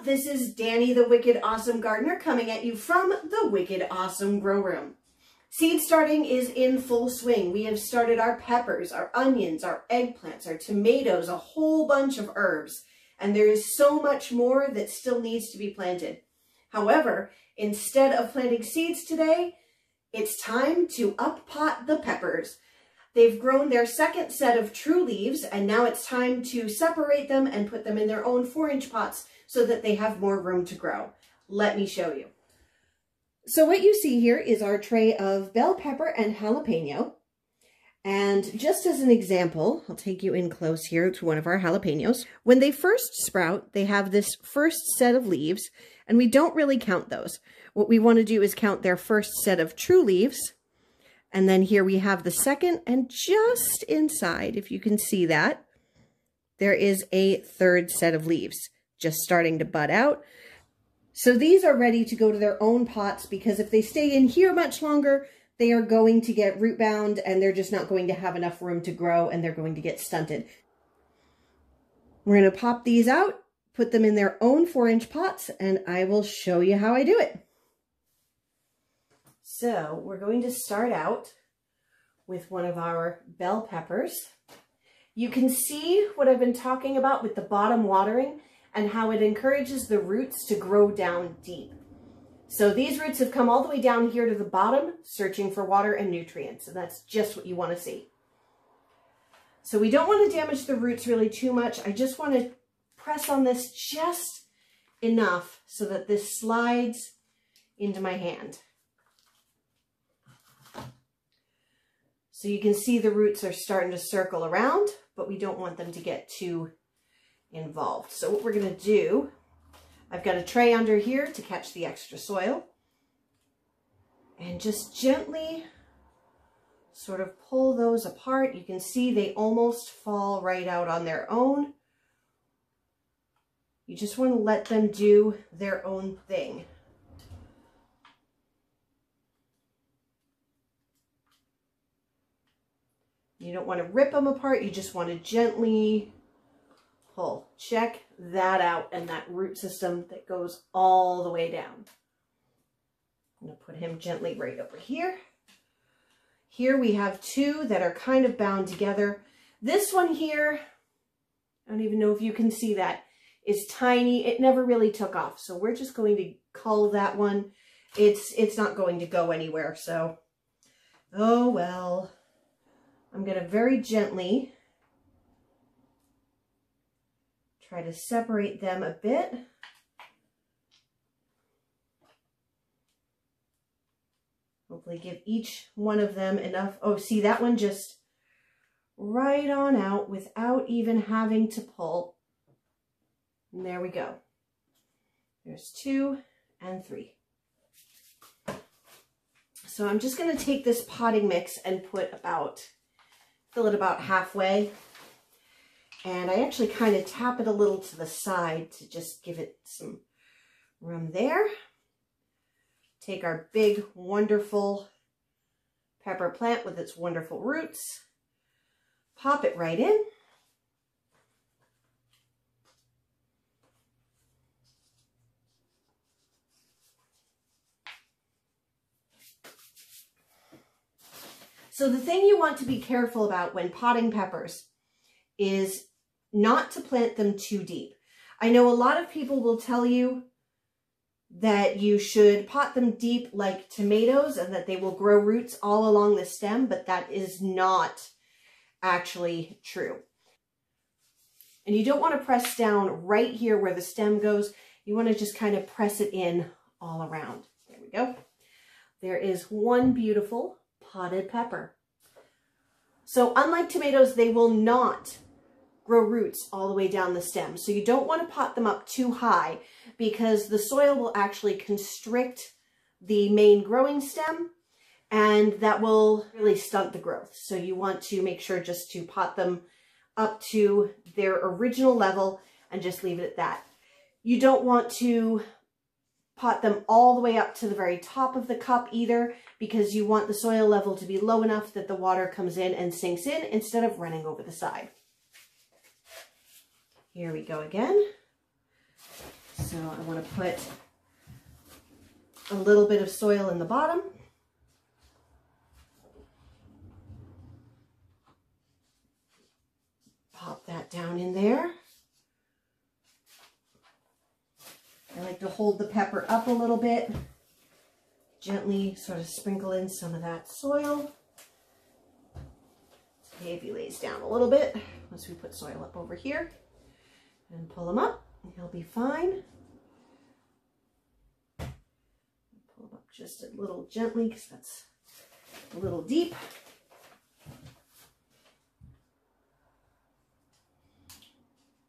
This is Danny, the Wicked Awesome Gardener, coming at you from the Wicked Awesome Grow Room. Seed starting is in full swing. We have started our peppers, our onions, our eggplants, our tomatoes, a whole bunch of herbs. And there is so much more that still needs to be planted. However, instead of planting seeds today, it's time to up-pot the peppers. They've grown their second set of true leaves, and now it's time to separate them and put them in their own 4-inch pots so that they have more room to grow. Let me show you. So what you see here is our tray of bell pepper and jalapeno. And just as an example, I'll take you in close here to one of our jalapenos. When they first sprout, they have this first set of leaves, and we don't really count those. What we want to do is count their first set of true leaves. And then here we have the second, and just inside, if you can see that, there is a third set of leaves just starting to bud out. So these are ready to go to their own pots, because if they stay in here much longer, they are going to get root bound and they're just not going to have enough room to grow and they're going to get stunted. We're going to pop these out, put them in their own 4-inch pots, and I will show you how I do it. So we're going to start out with one of our bell peppers. You can see what I've been talking about with the bottom watering and how it encourages the roots to grow down deep. So these roots have come all the way down here to the bottom, searching for water and nutrients, and that's just what you want to see. So we don't want to damage the roots really too much. I just want to press on this just enough so that this slides into my hand. So you can see the roots are starting to circle around, but we don't want them to get too involved. So what we're going to do, I've got a tray under here to catch the extra soil, and just gently sort of pull those apart. You can see they almost fall right out on their own. You just want to let them do their own thing. You don't want to rip them apart, you just want to gently pull. Check that out, and that root system that goes all the way down. I'm going to put him gently right over here. Here we have two that are kind of bound together. This one here, I don't even know if you can see that, is tiny. It never really took off, so we're just going to cull that one. It's not going to go anywhere, so oh well. I'm going to very gently try to separate them a bit. Hopefully give each one of them enough. Oh, see, that one just right on out without even having to pull. And there we go. There's 2 and 3. So I'm just going to take this potting mix and fill it about halfway. And I actually kind of tap it a little to the side to just give it some room there. Take our big, wonderful pepper plant with its wonderful roots. Pop it right in. So the thing you want to be careful about when potting peppers is not to plant them too deep. I know a lot of people will tell you that you should pot them deep like tomatoes and that they will grow roots all along the stem, but that is not actually true. And you don't want to press down right here where the stem goes. You want to just kind of press it in all around. There we go. There is one beautiful potted pepper. So unlike tomatoes, they will not grow roots all the way down the stem. So you don't want to pot them up too high, because the soil will actually constrict the main growing stem, and that will really stunt the growth. So you want to make sure just to pot them up to their original level and just leave it at that. You don't want to pot them all the way up to the very top of the cup either, because you want the soil level to be low enough that the water comes in and sinks in instead of running over the side. Here we go again. So I want to put a little bit of soil in the bottom. Pop that down in there. I like to hold the pepper up a little bit. Gently sort of sprinkle in some of that soil. Baby lays down a little bit once we put soil up over here. And pull him up, and he'll be fine. Pull him up just a little gently because that's a little deep.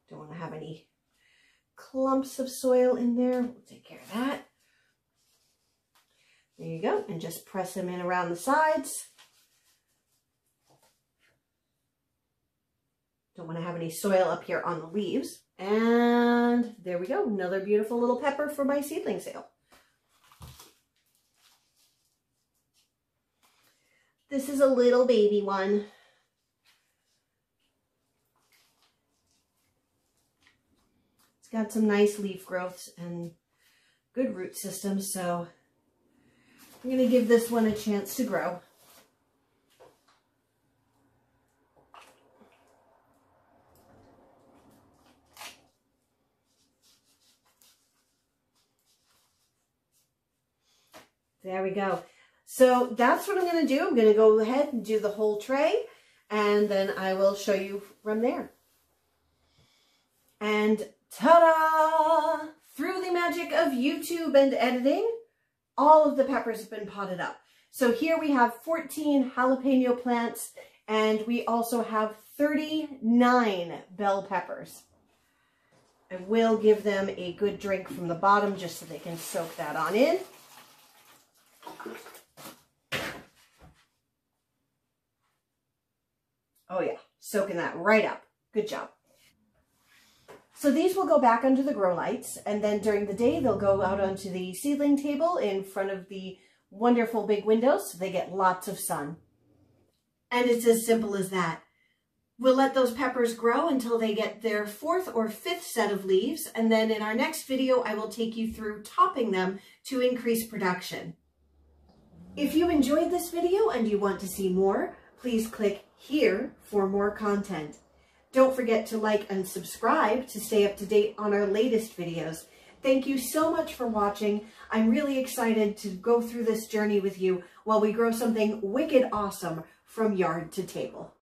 Don't want to have any clumps of soil in there. We'll take care of that. There you go. And just press them in around the sides. Don't want to have any soil up here on the leaves. And there we go. Another beautiful little pepper for my seedling sale. This is a little baby one. It's got some nice leaf growths and good root system, so I'm going to give this one a chance to grow. There we go. So that's what I'm going to do. I'm going to go ahead and do the whole tray, and then I will show you from there. And ta-da! Through the magic of YouTube and editing, all of the peppers have been potted up. So here we have 14 jalapeno plants, and we also have 39 bell peppers. I will give them a good drink from the bottom just so they can soak that on in. Oh yeah, soaking that right up. Good job. So these will go back under the grow lights, and then during the day they'll go out onto the seedling table in front of the wonderful big windows so they get lots of sun. And it's as simple as that. We'll let those peppers grow until they get their 4th or 5th set of leaves, and then in our next video I will take you through topping them to increase production. If you enjoyed this video and you want to see more, please click here for more content. Don't forget to like and subscribe to stay up to date on our latest videos. Thank you so much for watching. I'm really excited to go through this journey with you while we grow something wicked awesome from yard to table.